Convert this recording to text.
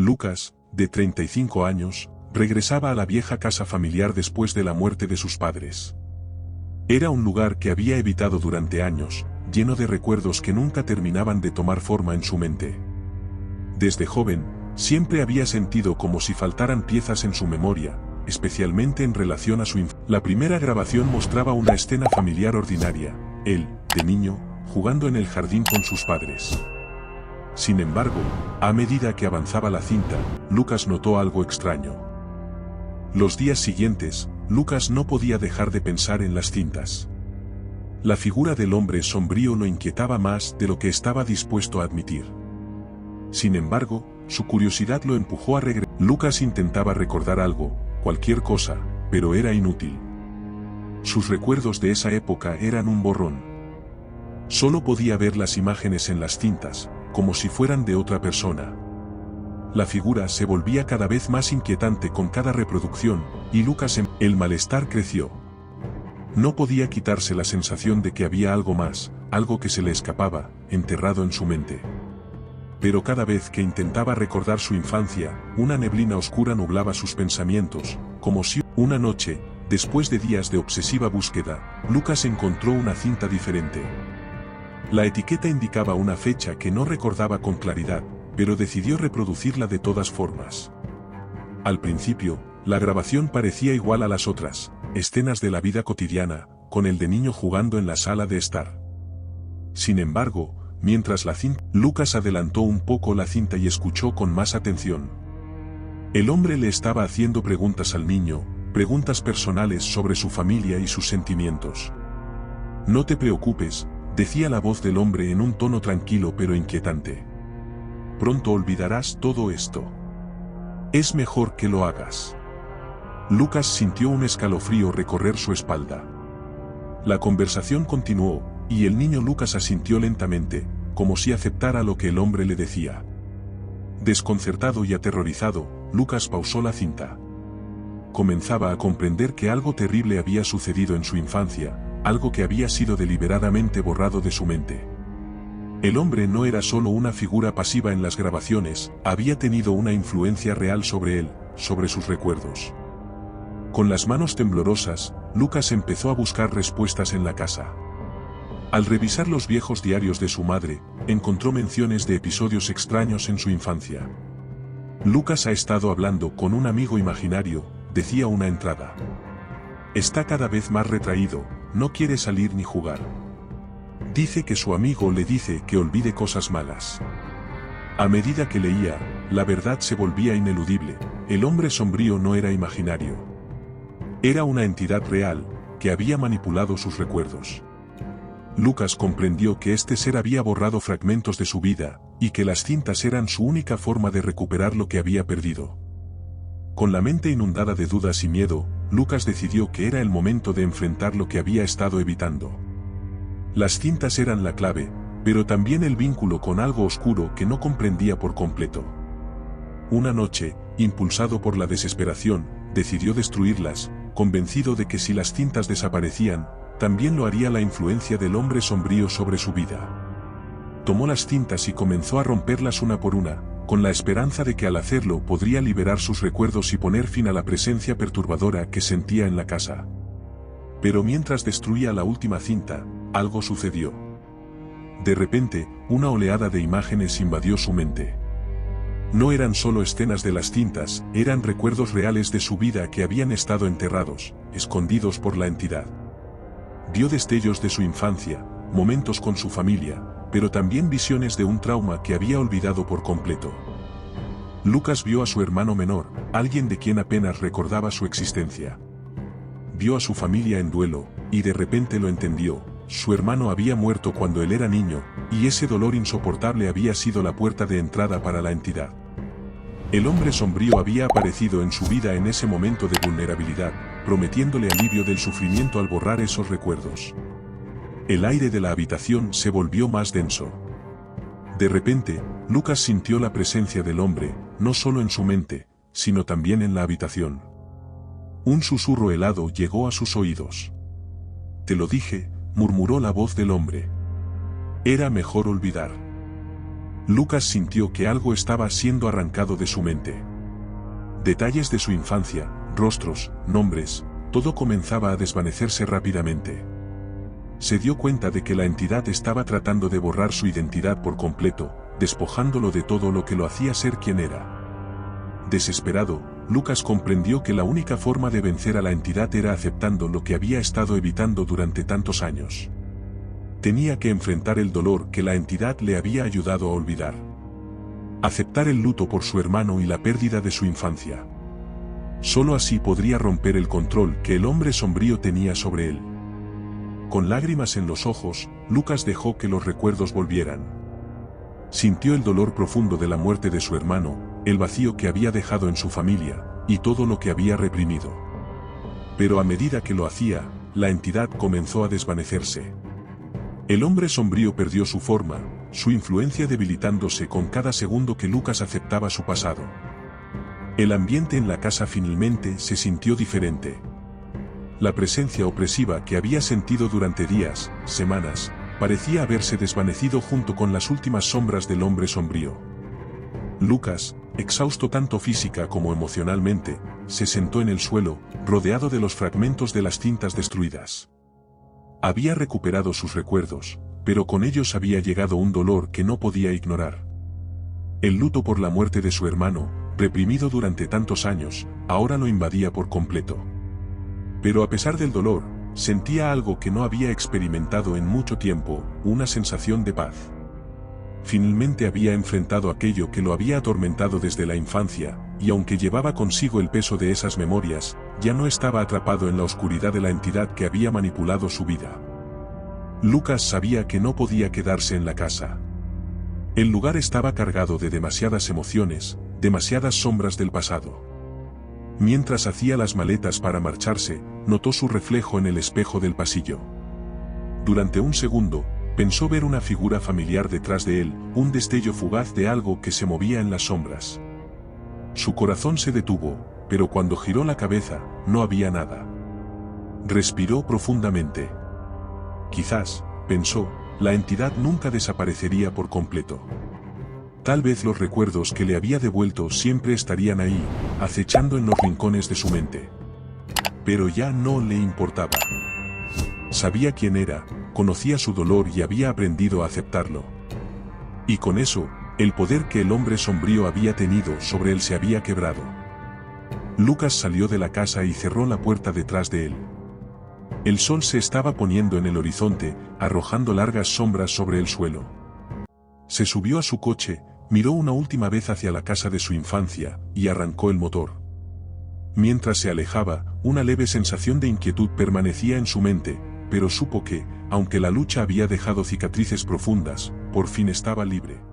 Lucas, de 35 años, regresaba a la vieja casa familiar después de la muerte de sus padres. Era un lugar que había evitado durante años, lleno de recuerdos que nunca terminaban de tomar forma en su mente. Desde joven, siempre había sentido como si faltaran piezas en su memoria, especialmente en relación a su infancia. La primera grabación mostraba una escena familiar ordinaria, él, de niño, jugando en el jardín con sus padres. Sin embargo, a medida que avanzaba la cinta, Lucas notó algo extraño. Los días siguientes, Lucas no podía dejar de pensar en las cintas. La figura del hombre sombrío lo inquietaba más de lo que estaba dispuesto a admitir. Sin embargo, su curiosidad lo empujó a regresar. Lucas intentaba recordar algo, cualquier cosa, pero era inútil. Sus recuerdos de esa época eran un borrón. Solo podía ver las imágenes en las cintas, como si fueran de otra persona. La figura se volvía cada vez más inquietante con cada reproducción, y el malestar creció. No podía quitarse la sensación de que había algo más, algo que se le escapaba, enterrado en su mente. Pero cada vez que intentaba recordar su infancia, una neblina oscura nublaba sus pensamientos, como si una noche, después de días de obsesiva búsqueda, Lucas encontró una cinta diferente. La etiqueta indicaba una fecha que no recordaba con claridad, pero decidió reproducirla de todas formas. Al principio, la grabación parecía igual a las otras, escenas de la vida cotidiana, con el de niño jugando en la sala de estar. Sin embargo, mientras Lucas adelantó un poco la cinta y escuchó con más atención. El hombre le estaba haciendo preguntas al niño, preguntas personales sobre su familia y sus sentimientos. No te preocupes, decía la voz del hombre en un tono tranquilo pero inquietante. Pronto olvidarás todo esto. Es mejor que lo hagas. Lucas sintió un escalofrío recorrer su espalda. La conversación continuó, y el niño Lucas asintió lentamente, como si aceptara lo que el hombre le decía. Desconcertado y aterrorizado, Lucas pausó la cinta. Comenzaba a comprender que algo terrible había sucedido en su infancia, algo que había sido deliberadamente borrado de su mente. El hombre no era solo una figura pasiva en las grabaciones, había tenido una influencia real sobre él, sobre sus recuerdos. Con las manos temblorosas, Lucas empezó a buscar respuestas en la casa. Al revisar los viejos diarios de su madre, encontró menciones de episodios extraños en su infancia. Lucas ha estado hablando con un amigo imaginario, decía una entrada. Está cada vez más retraído, no quiere salir ni jugar. Dice que su amigo le dice que olvide cosas malas. A medida que leía, la verdad se volvía ineludible, el hombre sombrío no era imaginario. Era una entidad real, que había manipulado sus recuerdos. Lucas comprendió que este ser había borrado fragmentos de su vida, y que las cintas eran su única forma de recuperar lo que había perdido. Con la mente inundada de dudas y miedo, Lucas decidió que era el momento de enfrentar lo que había estado evitando. Las cintas eran la clave, pero también el vínculo con algo oscuro que no comprendía por completo. Una noche, impulsado por la desesperación, decidió destruirlas, convencido de que si las cintas desaparecían, también lo haría la influencia del hombre sombrío sobre su vida. Tomó las cintas y comenzó a romperlas una por una, con la esperanza de que al hacerlo podría liberar sus recuerdos y poner fin a la presencia perturbadora que sentía en la casa. Pero mientras destruía la última cinta, algo sucedió. De repente, una oleada de imágenes invadió su mente. No eran solo escenas de las cintas, eran recuerdos reales de su vida que habían estado enterrados, escondidos por la entidad. Vio destellos de su infancia, momentos con su familia, pero también visiones de un trauma que había olvidado por completo. Lucas vio a su hermano menor, alguien de quien apenas recordaba su existencia. Vio a su familia en duelo, y de repente lo entendió, su hermano había muerto cuando él era niño, y ese dolor insoportable había sido la puerta de entrada para la entidad. El hombre sombrío había aparecido en su vida en ese momento de vulnerabilidad, prometiéndole alivio del sufrimiento al borrar esos recuerdos. El aire de la habitación se volvió más denso. De repente, Lucas sintió la presencia del hombre, no solo en su mente, sino también en la habitación. Un susurro helado llegó a sus oídos. «Te lo dije», murmuró la voz del hombre. «Era mejor olvidar». Lucas sintió que algo estaba siendo arrancado de su mente. Detalles de su infancia, rostros, nombres, todo comenzaba a desvanecerse rápidamente. Se dio cuenta de que la entidad estaba tratando de borrar su identidad por completo, despojándolo de todo lo que lo hacía ser quien era. Desesperado, Lucas comprendió que la única forma de vencer a la entidad era aceptando lo que había estado evitando durante tantos años. Tenía que enfrentar el dolor que la entidad le había ayudado a olvidar. Aceptar el luto por su hermano y la pérdida de su infancia. Solo así podría romper el control que el hombre sombrío tenía sobre él. Con lágrimas en los ojos, Lucas dejó que los recuerdos volvieran. Sintió el dolor profundo de la muerte de su hermano, el vacío que había dejado en su familia, y todo lo que había reprimido. Pero a medida que lo hacía, la entidad comenzó a desvanecerse. El hombre sombrío perdió su forma, su influencia debilitándose con cada segundo que Lucas aceptaba su pasado. El ambiente en la casa finalmente se sintió diferente. La presencia opresiva que había sentido durante días, semanas, parecía haberse desvanecido junto con las últimas sombras del hombre sombrío. Lucas, exhausto tanto física como emocionalmente, se sentó en el suelo, rodeado de los fragmentos de las cintas destruidas. Había recuperado sus recuerdos, pero con ellos había llegado un dolor que no podía ignorar. El luto por la muerte de su hermano, reprimido durante tantos años, ahora lo invadía por completo. Pero a pesar del dolor, sentía algo que no había experimentado en mucho tiempo, una sensación de paz. Finalmente había enfrentado aquello que lo había atormentado desde la infancia, y aunque llevaba consigo el peso de esas memorias, ya no estaba atrapado en la oscuridad de la entidad que había manipulado su vida. Lucas sabía que no podía quedarse en la casa. El lugar estaba cargado de demasiadas emociones, demasiadas sombras del pasado. Mientras hacía las maletas para marcharse, notó su reflejo en el espejo del pasillo. Durante un segundo, pensó ver una figura familiar detrás de él, un destello fugaz de algo que se movía en las sombras. Su corazón se detuvo, pero cuando giró la cabeza, no había nada. Respiró profundamente. Quizás, pensó, la entidad nunca desaparecería por completo. Tal vez los recuerdos que le había devuelto siempre estarían ahí, acechando en los rincones de su mente. Pero ya no le importaba. Sabía quién era, conocía su dolor y había aprendido a aceptarlo. Y con eso, el poder que el hombre sombrío había tenido sobre él se había quebrado. Lucas salió de la casa y cerró la puerta detrás de él. El sol se estaba poniendo en el horizonte, arrojando largas sombras sobre el suelo. Se subió a su coche, miró una última vez hacia la casa de su infancia, y arrancó el motor. Mientras se alejaba, una leve sensación de inquietud permanecía en su mente, pero supo que, aunque la lucha había dejado cicatrices profundas, por fin estaba libre.